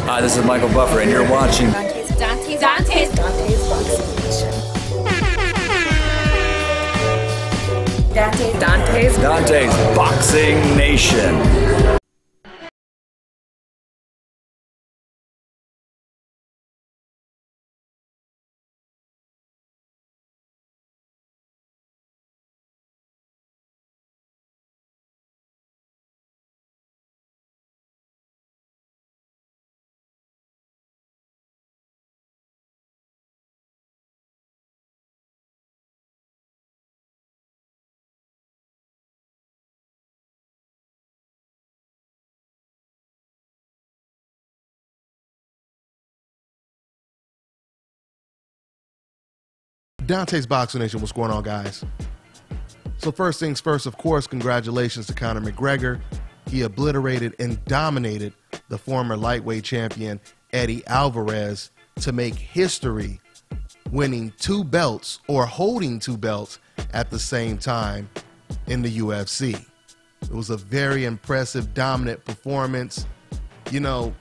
Hi, this is Michael Buffer, and you're watching DONTAE'S Boxing Nation. DONTAE'S Boxing Nation, what's going on, guys? So first things first, of course, congratulations to Conor McGregor. He obliterated and dominated the former lightweight champion Eddie Alvarez to make history, winning 2 belts or holding 2 belts at the same time in the UFC. It was a very impressive, dominant performance. You know,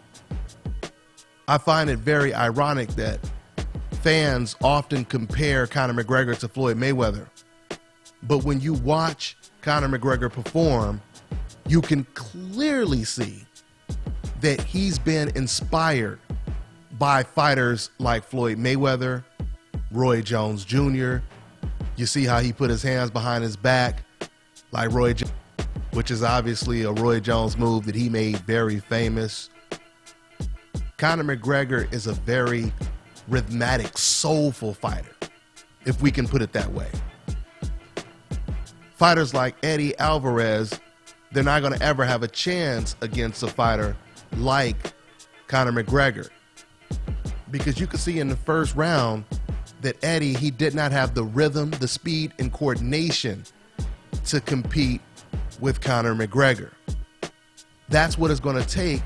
I find it very ironic that fans often compare Conor McGregor to Floyd Mayweather. But when you watch Conor McGregor perform, you can clearly see that he's been inspired by fighters like Floyd Mayweather, Roy Jones Jr. You see how he put his hands behind his back like Roy Jones, which is obviously a Roy Jones move that he made very famous. Conor McGregor is a very rhythmic, soulful fighter, if we can put it that way. Fighters like Eddie Alvarez, they're not going to ever have a chance against a fighter like Conor McGregor, because you can see in the first round that Eddie, he did not have the rhythm, the speed, and coordination to compete with Conor McGregor. That's what it's going to take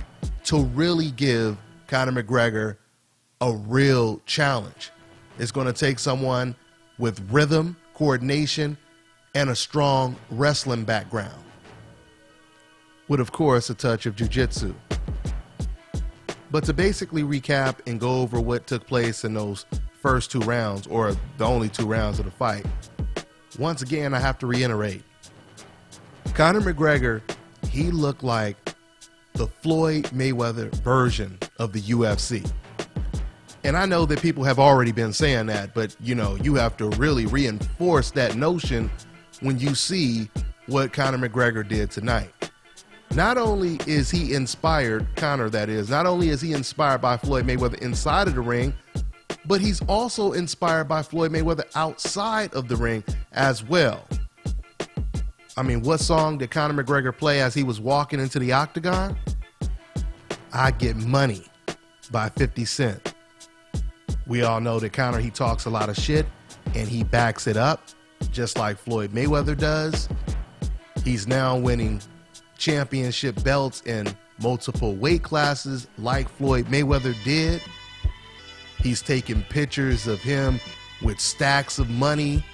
to really give Conor McGregor a real challenge. It's going to take someone with rhythm, coordination, and a strong wrestling background, with, of course, a touch of jiu-jitsu. But to basically recap and go over what took place in those first 2 rounds, or the only 2 rounds of the fight, once again, I have to reiterate, Conor McGregor, he looked like the Floyd Mayweather version of the UFC. And I know that people have already been saying that, but you know, you have to really reinforce that notion when you see what Conor McGregor did tonight. Not only is he inspired, Conor that is, not only is he inspired by Floyd Mayweather inside of the ring, but he's also inspired by Floyd Mayweather outside of the ring as well. I mean, what song did Conor McGregor play as he was walking into the octagon? I Get Money by 50 Cent. We all know that Conor, he talks a lot of shit and he backs it up just like Floyd Mayweather does. He's now winning championship belts in multiple weight classes like Floyd Mayweather did. He's taking pictures of him with stacks of money.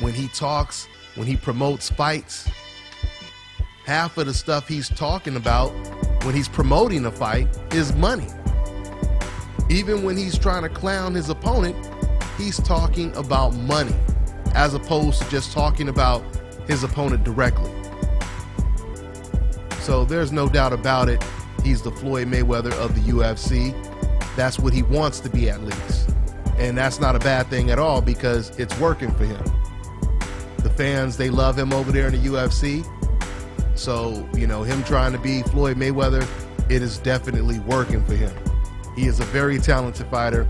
When he talks, when he promotes fights, half of the stuff he's talking about when he's promoting a fight is money. Even when he's trying to clown his opponent, he's talking about money, as opposed to just talking about his opponent directly. So there's no doubt about it, he's the Floyd Mayweather of the UFC. That's what he wants to be, at least. And that's not a bad thing at all, because it's working for him. The fans, they love him over there in the UFC. So, you know, him trying to be Floyd Mayweather, it is definitely working for him. He is a very talented fighter.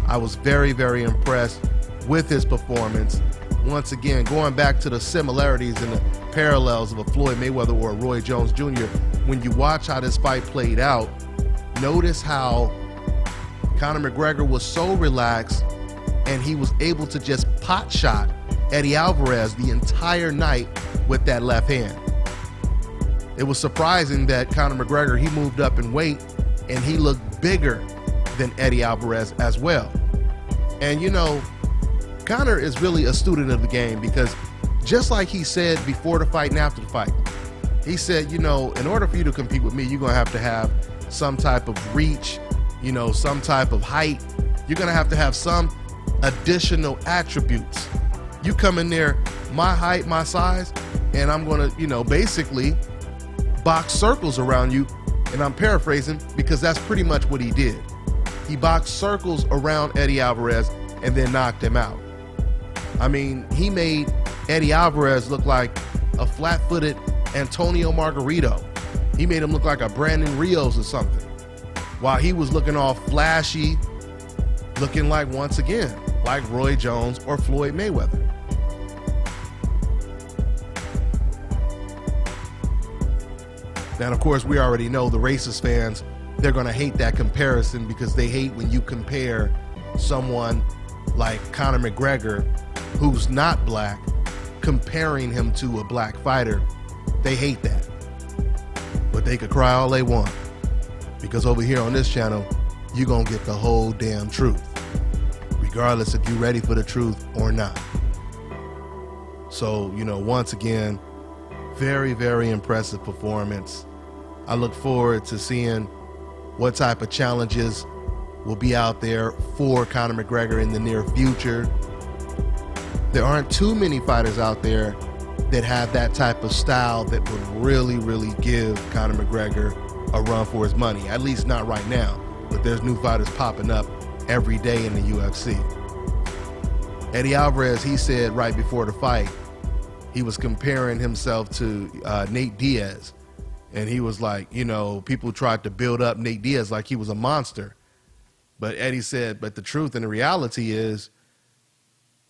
I was very, very impressed with his performance. Once again, going back to the similarities and the parallels of a Floyd Mayweather or a Roy Jones Jr., when you watch how this fight played out, notice how Conor McGregor was so relaxed and he was able to just pot shot Eddie Alvarez the entire night with that left hand. It was surprising that Conor McGregor, he moved up in weight and he looked bigger than Eddie Alvarez as well. And you know, Conor is really a student of the game, because just like he said before the fight and after the fight, he said, you know, in order for you to compete with me, you're going to have some type of reach, you know, some type of height. You're going to have some additional attributes. You come in there, my height, my size, and I'm going to, you know, basically box circles around you. And I'm paraphrasing because that's pretty much what he did. He boxed circles around Eddie Alvarez and then knocked him out. I mean, he made Eddie Alvarez look like a flat-footed Antonio Margarito. He made him look like a Brandon Rios or something, while he was looking all flashy, looking like, once again, like Roy Jones or Floyd Mayweather. Now, of course, we already know the racist fans, they're going to hate that comparison because they hate when you compare someone like Conor McGregor, who's not black, comparing him to a black fighter. They hate that. But they could cry all they want, because over here on this channel, you're going to get the whole damn truth, regardless if you're ready for the truth or not. So, you know, once again, very, very impressive performance. I look forward to seeing what type of challenges will be out there for Conor McGregor in the near future. There aren't too many fighters out there that have that type of style that would really, really give Conor McGregor a run for his money, at least not right now. But there's new fighters popping up every day in the UFC. Eddie Alvarez, he said right before the fight, he was comparing himself to Nate Diaz. And he was like, you know, people tried to build up Nate Diaz like he was a monster. But Eddie said, but the truth and the reality is,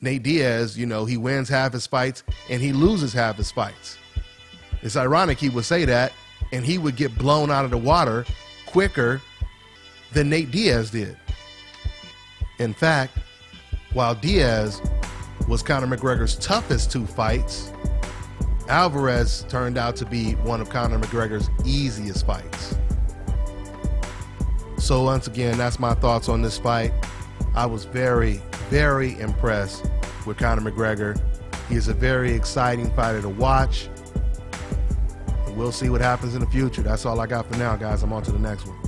Nate Diaz, you know, he wins half his fights and he loses half his fights. It's ironic he would say that, and he would get blown out of the water quicker than Nate Diaz did. In fact, while Diaz was Conor McGregor's toughest 2 fights, Alvarez turned out to be one of Conor McGregor's easiest fights. So once again, that's my thoughts on this fight. I was very, very impressed with Conor McGregor. He is a very exciting fighter to watch. We'll see what happens in the future. That's all I got for now, guys. I'm on to the next one.